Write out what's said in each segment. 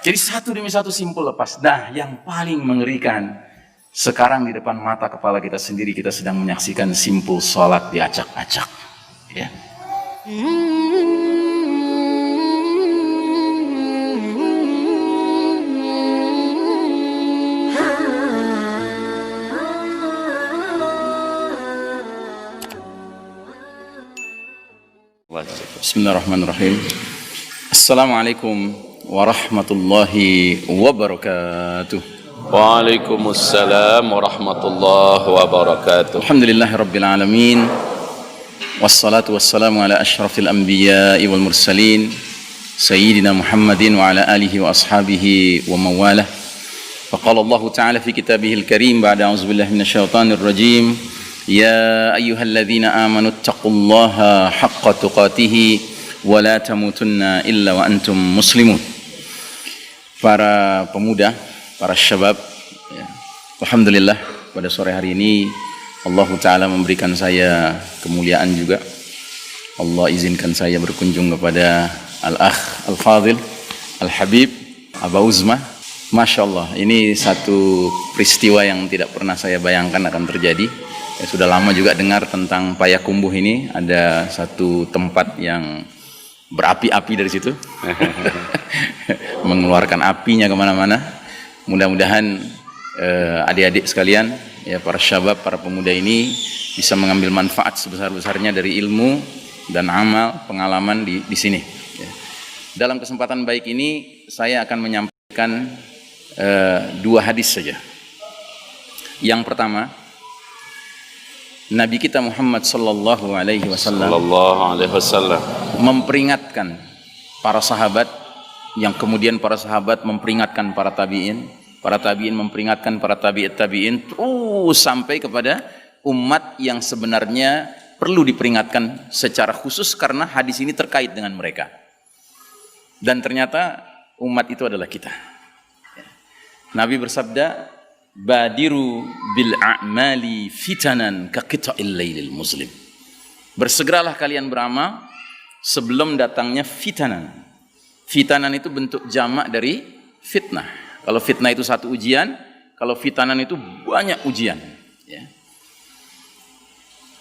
Jadi satu demi satu simpul lepas. Nah, yang paling mengerikan, sekarang di depan mata kepala kita sendiri kita sedang menyaksikan simpul sholat diacak-acak. Ya. Bismillahirrahmanirrahim. Assalamualaikum warahmatullahi wabarakatuh. Waalaikumsalam warahmatullahi wabarakatuh. Alhamdulillahirabbil alamin. Wassalatu wassalamu ala asyrafil anbiya'i wal mursalin sayyidina Muhammadin wa ala alihi wa ashabihi wa mawalah. Faqala Allah ta'ala fi kitabihil karim ba'da a'udzu billahi minasyaitonir rajim. Ya ayyuhalladzina amanu taqullaha haqqa tuqatih wa la tamutunna illa wa antum muslimun. Para pemuda, para syabab, ya. Alhamdulillah pada sore hari ini Allah Ta'ala memberikan saya kemuliaan juga. Allah izinkan saya berkunjung kepada Al-Akh Al-Fadhil Al-Habib Aba Uzma. Masya Allah, ini satu peristiwa yang tidak pernah saya bayangkan akan terjadi. Ya, sudah lama juga dengar tentang Payakumbuh ini. Ada satu tempat yang berapi-api dari situ. Mengeluarkan apinya kemana-mana. Mudah-mudahan adik-adik sekalian, ya, para syabab, para pemuda ini bisa mengambil manfaat sebesar-besarnya dari ilmu dan amal, pengalaman di sini. Ya. Dalam kesempatan baik ini, saya akan menyampaikan dua hadis saja. Yang pertama, Nabi kita Muhammad sallallahu alaihi wasallam memperingatkan para sahabat, yang kemudian para sahabat memperingatkan para tabi'in memperingatkan para tabi'in, terus sampai kepada umat yang sebenarnya perlu diperingatkan secara khusus karena hadis ini terkait dengan mereka. Dan ternyata umat itu adalah kita. Nabi bersabda, badiru bil a'mali fitanan ka qita'il lailil muslim. Bersegeralah kalian beramal sebelum datangnya fitanan. Fitanan itu bentuk jamak dari fitnah. Kalau fitnah itu satu ujian, kalau fitanan itu banyak ujian, ya.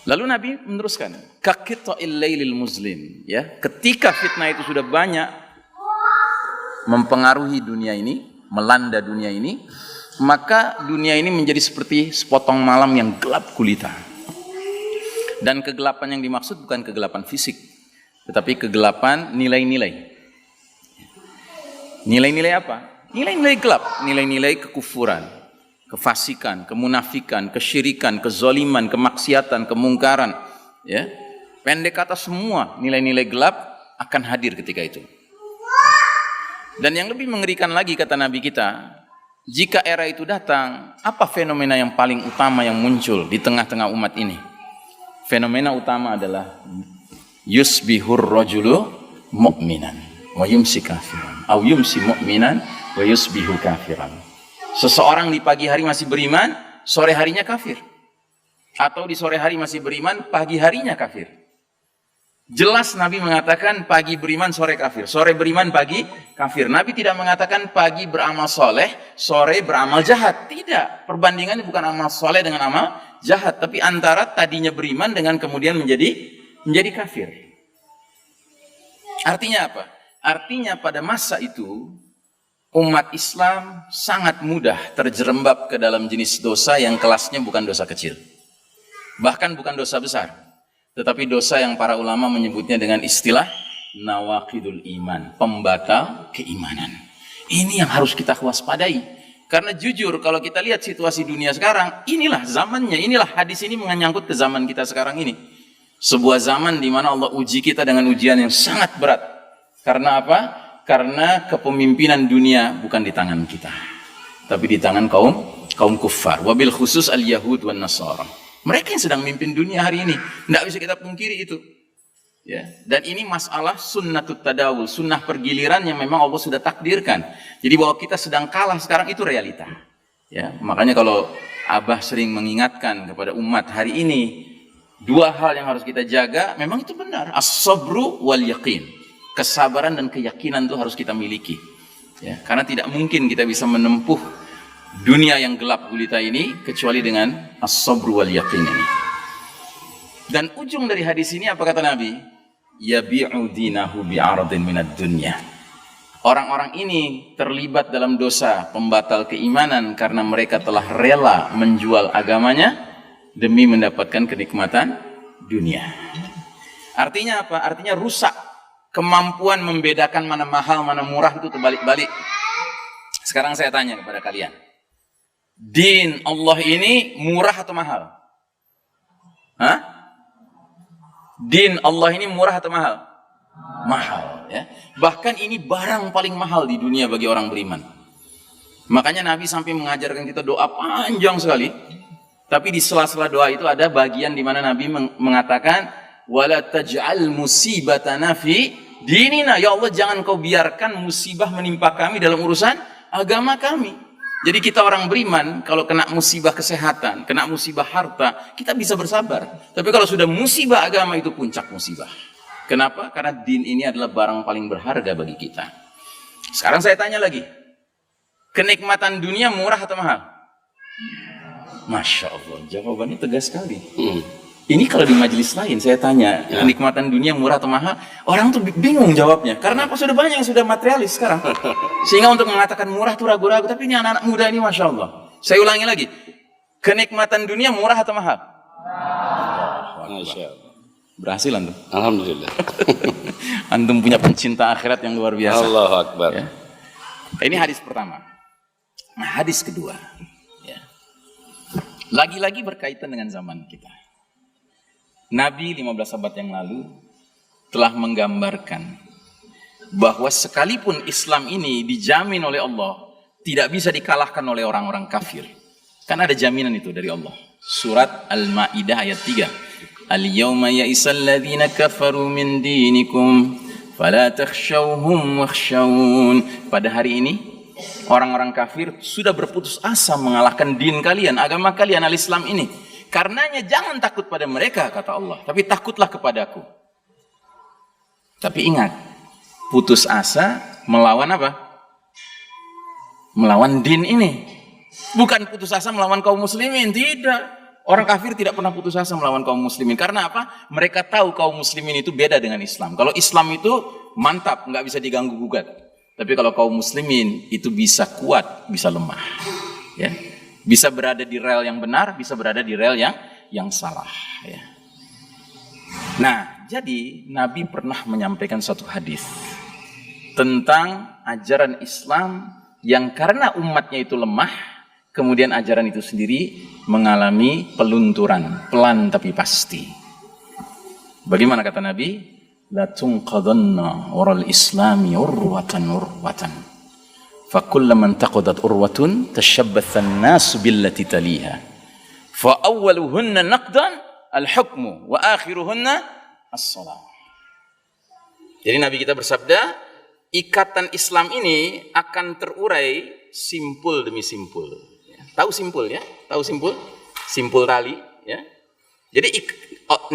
Lalu Nabi meneruskan, ka qita'il lailil muslim, ya. Ketika fitnah itu sudah banyak mempengaruhi dunia ini, melanda dunia ini, maka dunia ini menjadi seperti sepotong malam yang gelap gulita. Dan kegelapan yang dimaksud bukan kegelapan fisik, tetapi kegelapan nilai-nilai. Nilai-nilai apa? Nilai-nilai gelap, nilai-nilai kekufuran, kefasikan, kemunafikan, kesyirikan, kezaliman, kemaksiatan, kemungkaran, ya. Pendek kata, semua nilai-nilai gelap akan hadir ketika itu. Dan yang lebih mengerikan lagi, kata Nabi kita, jika era itu datang, apa fenomena yang paling utama yang muncul di tengah-tengah umat ini? Fenomena utama adalah yusbihur rajulu mu'minan wa yumsi kafiran, atau yumsi mu'minan wa yusbihu kafiran. Seseorang di pagi hari masih beriman, sore harinya kafir. Atau di sore hari masih beriman, pagi harinya kafir. Jelas Nabi mengatakan pagi beriman, sore kafir. Sore beriman, pagi kafir. Nabi tidak mengatakan pagi beramal soleh, sore beramal jahat. Tidak. Perbandingannya bukan amal soleh dengan amal jahat, tapi antara tadinya beriman dengan kemudian menjadi kafir. Artinya apa? Artinya pada masa itu umat Islam sangat mudah terjerembab ke dalam jenis dosa yang kelasnya bukan dosa kecil. Bahkan bukan dosa besar, tetapi dosa yang para ulama menyebutnya dengan istilah nawaqidul iman, pembatal keimanan. Ini yang harus kita waspadai. Karena jujur kalau kita lihat situasi dunia sekarang, inilah zamannya, inilah hadis ini menyangkut ke zaman kita sekarang ini. Sebuah zaman di mana Allah uji kita dengan ujian yang sangat berat. Karena apa? Karena kepemimpinan dunia bukan di tangan kita, tapi di tangan kaum kuffar. Wabil khusus al-Yahud wan Nasara. Mereka yang sedang memimpin dunia hari ini. Tidak bisa kita pungkiri itu. Ya. Dan ini masalah sunnatut tadawul, sunnah pergiliran yang memang Allah sudah takdirkan. Jadi bahwa kita sedang kalah sekarang itu realita. Ya. Makanya kalau Abah sering mengingatkan kepada umat hari ini, dua hal yang harus kita jaga, memang itu benar. As-sabru wal yaqin. Kesabaran dan keyakinan itu harus kita miliki. Ya, karena tidak mungkin kita bisa menempuh dunia yang gelap gulita ini kecuali dengan as-sabr wal yaqin ini. Dan ujung dari hadis ini apa kata Nabi? Yabi'u dinahu bi'aradin minad dunya. Orang-orang ini terlibat dalam dosa pembatal keimanan karena mereka telah rela menjual agamanya demi mendapatkan kenikmatan dunia. Artinya apa? Artinya rusak kemampuan membedakan mana mahal, mana murah, itu terbalik-balik. Sekarang saya tanya kepada kalian. Din Allah ini murah atau mahal? Hah? Din Allah ini murah atau mahal? Mahal, ya. Bahkan ini barang paling mahal di dunia bagi orang beriman. Makanya Nabi sampai mengajarkan kita doa panjang sekali. Tapi di sela-sela doa itu ada bagian di mana Nabi mengatakan, wala taj'al musibatana fi dinina. Ya Allah, jangan kau biarkan musibah menimpa kami dalam urusan agama kami. Jadi kita orang beriman, kalau kena musibah kesehatan, kena musibah harta, kita bisa bersabar. Tapi kalau sudah musibah agama, itu puncak musibah. Kenapa? Karena din ini adalah barang paling berharga bagi kita. Sekarang saya tanya lagi, kenikmatan dunia murah atau mahal? Masya Allah, jawabannya tegas sekali. Ini kalau di majelis lain saya tanya, kenikmatan dunia murah atau mahal, orang tuh bingung jawabnya. Karena apa? Sudah banyak yang sudah materialis sekarang. Sehingga untuk mengatakan murah tuh ragu-ragu. Tapi ini anak-anak muda ini Masya Allah. Saya ulangi lagi, kenikmatan dunia murah atau mahal? Masya Allah. Berhasil antum? Alhamdulillah. Antum punya pencinta akhirat yang luar biasa. Allahu Akbar. Ya. Ini hadis pertama. Nah, hadis kedua. Ya. Lagi-lagi berkaitan dengan zaman kita. Nabi 15 abad yang lalu telah menggambarkan bahwa sekalipun Islam ini dijamin oleh Allah, tidak bisa dikalahkan oleh orang-orang kafir. Kan ada jaminan itu dari Allah. Surat Al-Ma'idah ayat 3. Al-yawma ya'isal ladzina kafaru min dinikum fala takhshawhum wakhshawun. Pada hari ini orang-orang kafir sudah berputus asa mengalahkan din kalian, agama kalian al-Islam ini. Karenanya jangan takut pada mereka, kata Allah, tapi takutlah kepadaku. Tapi ingat, putus asa melawan apa? Melawan din ini. Bukan putus asa melawan kaum muslimin, tidak. Orang kafir tidak pernah putus asa melawan kaum muslimin. Karena apa? Mereka tahu kaum muslimin itu beda dengan Islam. Kalau Islam itu mantap, nggak bisa diganggu gugat. Tapi kalau kaum muslimin itu bisa kuat, bisa lemah. Ya. Bisa berada di rel yang benar, bisa berada di rel yang salah. Ya. Nah, jadi Nabi pernah menyampaikan satu hadis tentang ajaran Islam yang karena umatnya itu lemah, kemudian ajaran itu sendiri mengalami pelunturan, pelan tapi pasti. Bagaimana kata Nabi? La tunqadanna waral islami urwatan. فَكُلَّمَنْ تَقُدَتْ أُرْوَةٌ تَشَبَّثَ النَّاسُ بِالَّتِي تَلِيهَا فَأَوَّلُهُنَّ نَقْدًا الْحُكْمُ وَآخِرُهُنَّ الصَّلَاةُ. Jadi Nabi kita bersabda, ikatan Islam ini akan terurai simpul demi simpul. Tahu simpul ya? Tahu simpul? Simpul tali ya. Jadi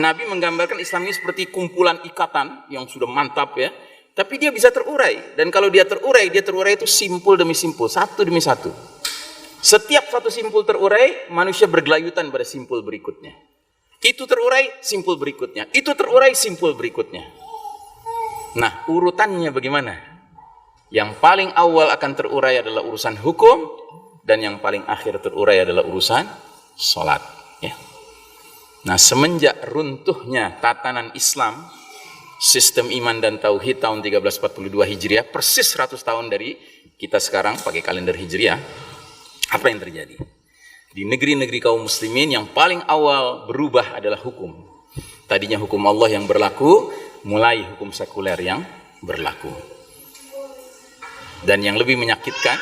Nabi menggambarkan Islam ini seperti kumpulan ikatan yang sudah mantap ya. Tapi dia bisa terurai. Dan kalau dia terurai itu simpul demi simpul, satu demi satu. Setiap satu simpul terurai, manusia bergelayutan pada simpul berikutnya. Itu terurai, simpul berikutnya. Itu terurai, simpul berikutnya. Nah, urutannya bagaimana? Yang paling awal akan terurai adalah urusan hukum, dan yang paling akhir terurai adalah urusan sholat. Ya. Nah, semenjak runtuhnya tatanan Islam, sistem iman dan tauhid tahun 1342 Hijriah, persis 100 tahun dari kita sekarang pakai kalender Hijriah, apa yang terjadi? Di negeri-negeri kaum muslimin yang paling awal berubah adalah hukum. Tadinya hukum Allah yang berlaku, mulai hukum sekuler yang berlaku. Dan yang lebih menyakitkan,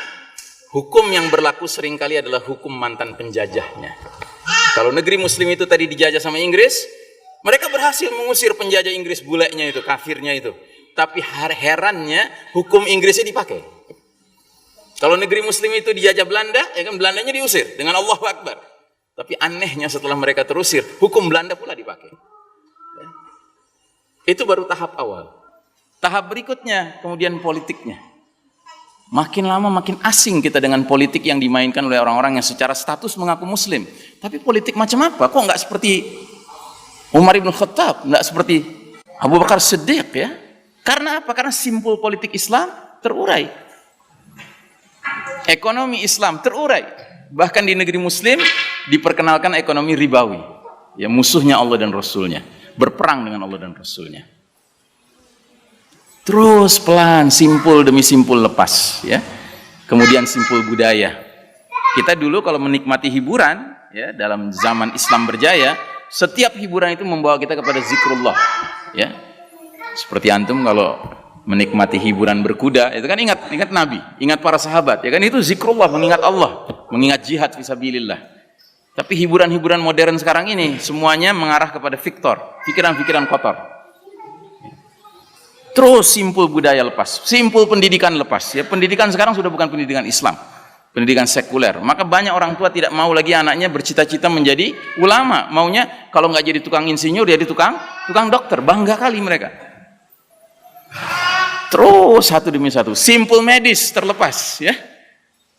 hukum yang berlaku seringkali adalah hukum mantan penjajahnya. Kalau negeri muslim itu tadi dijajah sama Inggris, mereka berhasil mengusir penjajah Inggris buleknya itu, kafirnya itu. Tapi herannya hukum Inggrisnya dipakai. Kalau negeri muslim itu dijajah Belanda, ya kan Belandanya diusir dengan Allahu Akbar. Tapi anehnya setelah mereka terusir, hukum Belanda pula dipakai. Ya. Itu baru tahap awal. Tahap berikutnya kemudian politiknya. Makin lama makin asing kita dengan politik yang dimainkan oleh orang-orang yang secara status mengaku muslim. Tapi politik macam apa? Kok nggak seperti Umar ibn Khattab, nggak seperti Abu Bakar Siddiq ya? Karena apa? Karena simpul politik Islam terurai. Ekonomi Islam terurai. Bahkan di negeri muslim diperkenalkan ekonomi ribawi. Ya, musuhnya Allah dan Rasulnya. Berperang dengan Allah dan Rasulnya. Terus pelan, simpul demi simpul lepas, ya. Kemudian simpul budaya. Kita dulu kalau menikmati hiburan, ya, dalam zaman Islam berjaya, setiap hiburan itu membawa kita kepada zikrullah, ya. Seperti antum kalau menikmati hiburan berkuda, itu kan ingat Nabi, ingat para sahabat, ya kan, itu zikrullah, mengingat Allah, mengingat jihad fisabilillah. Tapi hiburan-hiburan modern sekarang ini semuanya mengarah kepada pikiran-pikiran kotor. Terus simpul budaya lepas, simpul pendidikan lepas. Ya, pendidikan sekarang sudah bukan pendidikan Islam, pendidikan sekuler. Maka banyak orang tua tidak mau lagi anaknya bercita-cita menjadi ulama. Maunya kalau nggak jadi tukang insinyur, jadi tukang dokter. Bangga kali mereka. Terus satu demi satu, simpul medis terlepas. Ya,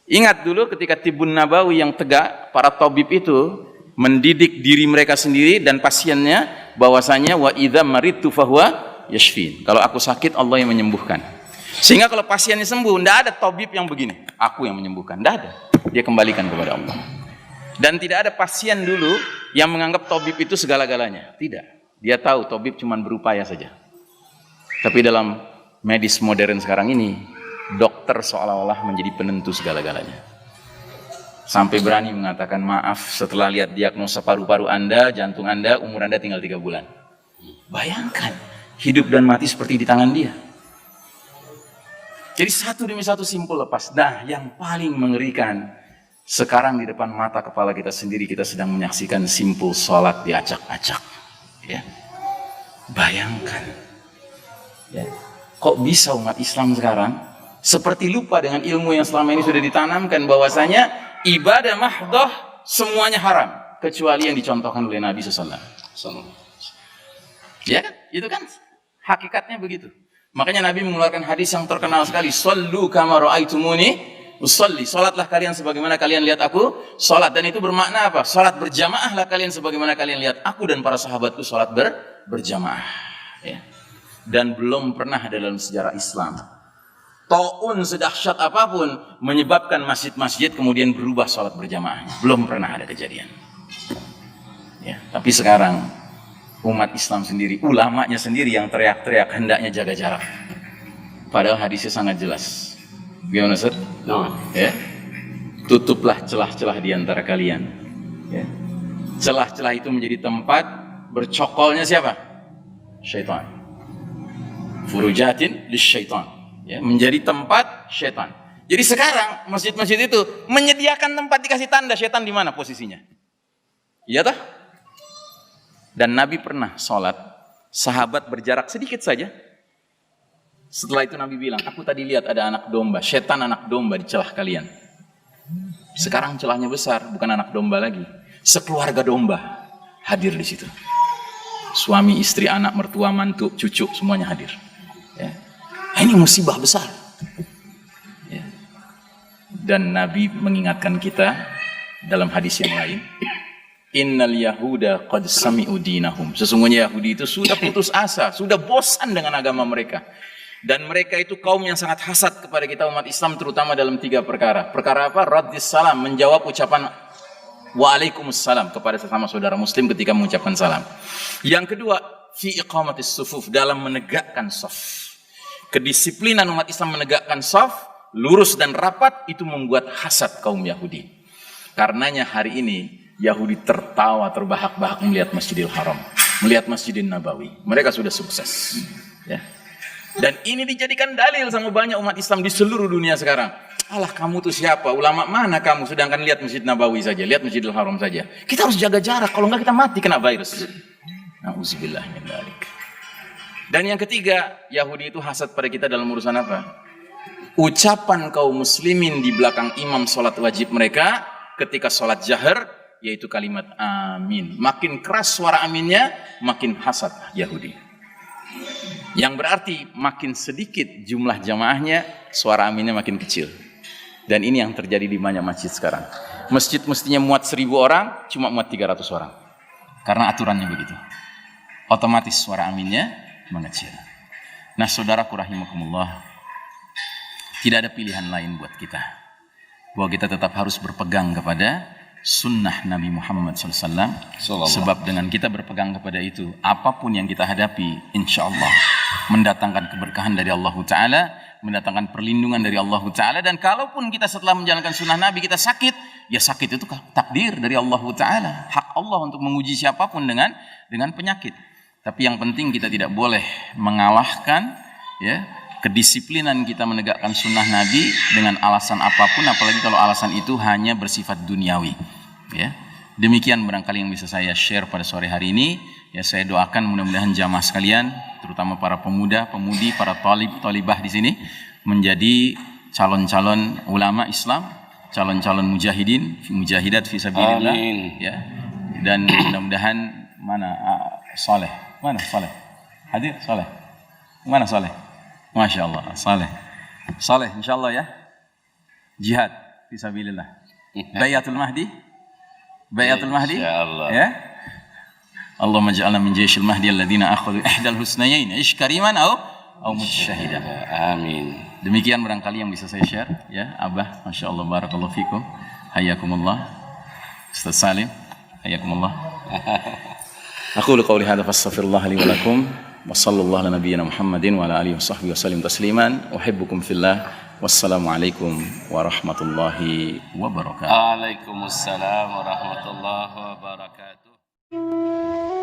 ingat dulu ketika Tibun Nabawi yang tegak, para tabib itu mendidik diri mereka sendiri dan pasiennya, bahwasanya wa idza maridtu fahuwa yashfin. Kalau aku sakit, Allah yang menyembuhkan. Sehingga kalau pasiennya sembuh, tidak ada tabib yang begini, aku yang menyembuhkan. Tidak ada. Dia kembalikan kepada Allah. Dan tidak ada pasien dulu yang menganggap tabib itu segala-galanya. Tidak. Dia tahu tabib cuma berupaya saja. Tapi dalam medis modern sekarang ini, dokter seolah-olah menjadi penentu segala-galanya. Sampai berani mengatakan, maaf, setelah lihat diagnosa paru-paru Anda, jantung Anda, umur Anda tinggal 3 bulan. Bayangkan. Hidup dan mati seperti di tangan dia. Jadi satu demi satu simpul lepas. Nah, yang paling mengerikan, sekarang di depan mata kepala kita sendiri, kita sedang menyaksikan simpul sholat diacak-acak. Ya. Bayangkan. Ya. Kok bisa umat Islam sekarang seperti lupa dengan ilmu yang selama ini sudah ditanamkan, bahwasanya ibadah mahdoh semuanya haram, kecuali yang dicontohkan oleh Nabi SAW. Ya kan? Itu kan hakikatnya begitu. Makanya Nabi mengeluarkan hadis yang terkenal sekali, "Shallu kama ra'aitumuni usolli." Salatlah kalian sebagaimana kalian lihat aku salat. Dan itu bermakna apa? Salat berjamaahlah kalian sebagaimana kalian lihat aku dan para sahabatku salat berjamaah. Ya. Dan belum pernah ada dalam sejarah Islam taun sedahsyat apapun menyebabkan masjid-masjid kemudian berubah salat berjamaah. Belum pernah ada kejadian. Ya. Tapi sekarang umat Islam sendiri, ulamanya sendiri yang teriak-teriak hendaknya jaga jarak. Padahal hadisnya sangat jelas. Gimana Ustaz? Ya. Tutuplah celah-celah di antara kalian. Ya. Celah-celah itu menjadi tempat bercokolnya siapa? Syaitan. Furujatin lisyaitan. Ya, menjadi tempat syaitan. Jadi sekarang masjid-masjid itu menyediakan tempat dikasih tanda syaitan di mana posisinya. Iya toh? Dan Nabi pernah sholat, sahabat berjarak sedikit saja. Setelah itu Nabi bilang, aku tadi lihat ada anak domba, setan anak domba di celah kalian. Sekarang celahnya besar, bukan anak domba lagi. Sekeluarga domba hadir di situ. Suami, istri, anak, mertua, mantu, cucu, semuanya hadir. Ya. Ini musibah besar. Ya. Dan Nabi mengingatkan kita dalam hadis yang lain, Innal Yahuda qad sami'u dinahum. Sesungguhnya Yahudi itu sudah putus asa, sudah bosan dengan agama mereka. Dan mereka itu kaum yang sangat hasad kepada kita umat Islam, terutama dalam 3 perkara. Perkara apa? Raddis salam, menjawab ucapan waalaikumsalam kepada sesama saudara muslim ketika mengucapkan salam. Yang kedua, fi iqamatis sufuf, dalam menegakkan shaf. Kedisiplinan umat Islam menegakkan shaf, lurus dan rapat, itu membuat hasad kaum Yahudi. Karenanya hari ini Yahudi tertawa terbahak-bahak melihat Masjidil Haram, melihat Masjidil Nabawi. Mereka sudah sukses. Ya. Dan ini dijadikan dalil sama banyak umat Islam di seluruh dunia sekarang. Alah, kamu tuh siapa? Ulama mana kamu? Sedangkan lihat Masjid Nabawi saja, lihat Masjidil Haram saja. Kita harus jaga jarak, kalau enggak kita mati kena virus. Nauzubillah min dzalik. Dan yang ketiga, Yahudi itu hasad pada kita dalam urusan apa? Ucapan kaum muslimin di belakang imam sholat wajib mereka ketika sholat jahar, yaitu kalimat amin. Makin keras suara aminnya, makin hasad Yahudi. Yang berarti makin sedikit jumlah jamaahnya, suara aminnya makin kecil. Dan ini yang terjadi di banyak masjid sekarang. Masjid mestinya muat 1.000 orang, cuma muat 300 orang. Karena aturannya begitu. Otomatis suara aminnya mengecil. Nah, saudaraku rahimakumullah, tidak ada pilihan lain buat kita. Bahwa kita tetap harus berpegang kepada sunnah Nabi Muhammad SAW. Sebab dengan kita berpegang kepada itu, apapun yang kita hadapi, insya Allah mendatangkan keberkahan dari Allah Ta'ala, mendatangkan perlindungan dari Allah Ta'ala. Dan kalaupun kita setelah menjalankan sunnah Nabi kita sakit, ya sakit itu takdir dari Allah Ta'ala. Hak Allah untuk menguji siapapun dengan penyakit. Tapi yang penting kita tidak boleh mengalahkan ya kedisiplinan kita menegakkan sunnah Nabi dengan alasan apapun, apalagi kalau alasan itu hanya bersifat duniawi. Ya, demikian barangkali yang bisa saya share pada sore hari ini. Ya, saya doakan mudah-mudahan jamaah sekalian, terutama para pemuda, pemudi, para talibah di sini menjadi calon-calon ulama Islam, calon-calon mujahidin, mujahidat fi sabilillah. Ya, dan mudah-mudahan Saleh, mana Saleh? Hadir Saleh? Mana Saleh? Masya Allah, Saleh, insyaallah ya. Jihad fi sabilillah. Bayatul Mahdi. Bayatul Mahdi, ya. Allahumma ja'alna min jayshil mahdi alladhina akhadhu ihdal husnayain ish kariman au mutsyahidan. Amin. Demikian barangkali yang bisa saya share ya. Abah, Masya Allah, barakallahu fikum, hayakumullah. Ustaz Salim, hayakumullah. Aqulu qawli hadza fastaghfirullah li wa lakum wa sallallahu ala nabiyyina Muhammadin wa ala alihi washabbihi wasallim tasliman. Uhibbukum fillah. Wassalamualaikum warahmatullahi wabarakatuh. Waalaikumsalam warahmatullahi wabarakatuh.